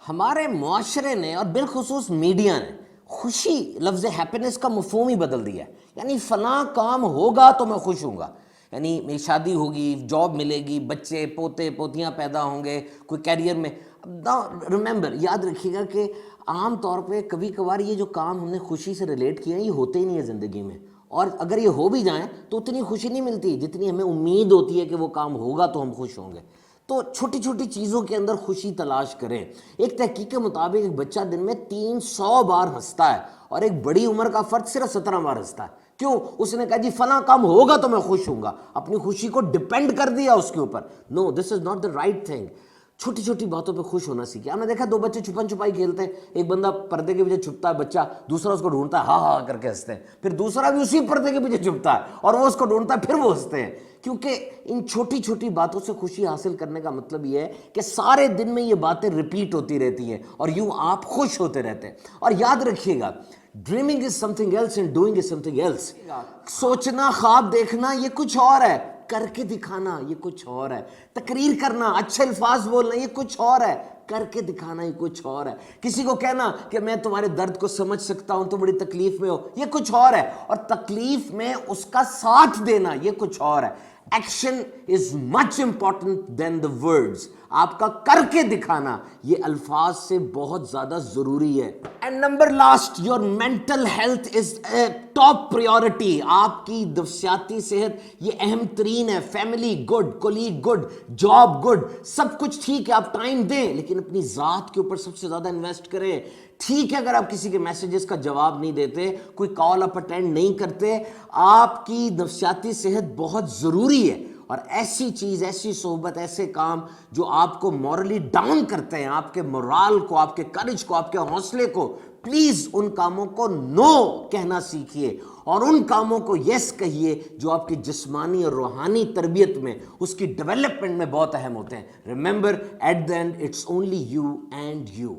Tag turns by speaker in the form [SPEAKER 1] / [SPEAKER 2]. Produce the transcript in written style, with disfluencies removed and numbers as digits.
[SPEAKER 1] ہمارے معاشرے نے اور بالخصوص میڈیا نے خوشی لفظ ہیپینس کا مفہوم ہی بدل دیا ہے. یعنی فلاں کام ہوگا تو میں خوش ہوں گا. یعنی میری شادی ہوگی, جاب ملے گی, بچے پوتے پوتیاں پیدا ہوں گے, کوئی کیریئر میں. ریممبر, یاد رکھیے گا کہ عام طور پہ کبھی کبھار یہ جو کام ہم نے خوشی سے ریلیٹ کیا ہے یہ ہوتے ہی نہیں ہے زندگی میں, اور اگر یہ ہو بھی جائیں تو اتنی خوشی نہیں ملتی جتنی ہمیں امید ہوتی ہے کہ وہ کام ہوگا تو ہم خوش ہوں گے. تو چھوٹی چھوٹی چیزوں کے اندر خوشی تلاش کریں. ایک تحقیق کے مطابق ایک بچہ دن میں 300 بار ہنستا ہے اور ایک بڑی عمر کا فرد صرف 17 بار ہنستا ہے. کیوں؟ اس نے کہا جی فلاں کام ہوگا تو میں خوش ہوں گا, اپنی خوشی کو ڈپینڈ کر دیا اس کے اوپر. No, this is not the right thing. چھوٹی چھوٹی باتوں پہ خوش ہونا سیکھیں. ہم نے دیکھا 2 بچے چھپن چھپائی کھیلتے ہیں, ایک بندہ پردے کے پیچھے چھپتا ہے بچہ, دوسرا اس کو ڈھونڈتا ہے, ہاں ہاں کر کے ہنستے ہیں, پھر دوسرا بھی اسی پردے کے پیچھے چھپتا ہے اور وہ اس کو ڈھونڈتا ہے, پھر وہ ہنستے ہیں. کیونکہ ان چھوٹی چھوٹی باتوں سے خوشی حاصل کرنے کا مطلب یہ ہے کہ سارے دن میں یہ باتیں ریپیٹ ہوتی رہتی ہیں اور یوں آپ خوش ہوتے رہتے ہیں. اور یاد رکھیے گا, dreaming is something else and doing is something else. سوچنا, خواب دیکھنا یہ کچھ اور ہے, کر کے دکھانا یہ کچھ اور ہے. تقریر کرنا, اچھے الفاظ بولنا یہ کچھ اور ہے, کر کے دکھانا یہ کچھ اور ہے. کسی کو کہنا کہ میں تمہارے درد کو سمجھ سکتا ہوں, تو بڑی تکلیف میں ہو, یہ کچھ اور ہے, اور تکلیف میں اس کا ساتھ دینا یہ کچھ اور ہے. Action is much important than the words. آپ کا کر کے دکھانا یہ الفاظ سے بہت زیادہ ضروری ہے. And number last, your mental health is a top priority. آپ کی نفسیاتی صحت یہ اہم ترین ہے. Family good, colleague good, job good, سب کچھ ٹھیک ہے, آپ ٹائم دیں, لیکن اپنی ذات کے اوپر سب سے زیادہ انویسٹ کریں. ٹھیک ہے اگر آپ کسی کے میسیجز کا جواب نہیں دیتے, کوئی کال آپ اٹینڈ نہیں کرتے, آپ کی نفسیاتی صحت بہت ضروری ہے. اور ایسی چیز, ایسی صحبت, ایسے کام جو آپ کو مورلی ڈاؤن کرتے ہیں, آپ کے مورال کو, آپ کے کرج کو, آپ کے حوصلے کو, پلیز ان کاموں کو نو کہنا سیکھیے اور ان کاموں کو یس کہیے جو آپ کی جسمانی اور روحانی تربیت میں, اس کی ڈیولپمنٹ میں بہت اہم ہوتے ہیں. Remember, at the end it's only you and you.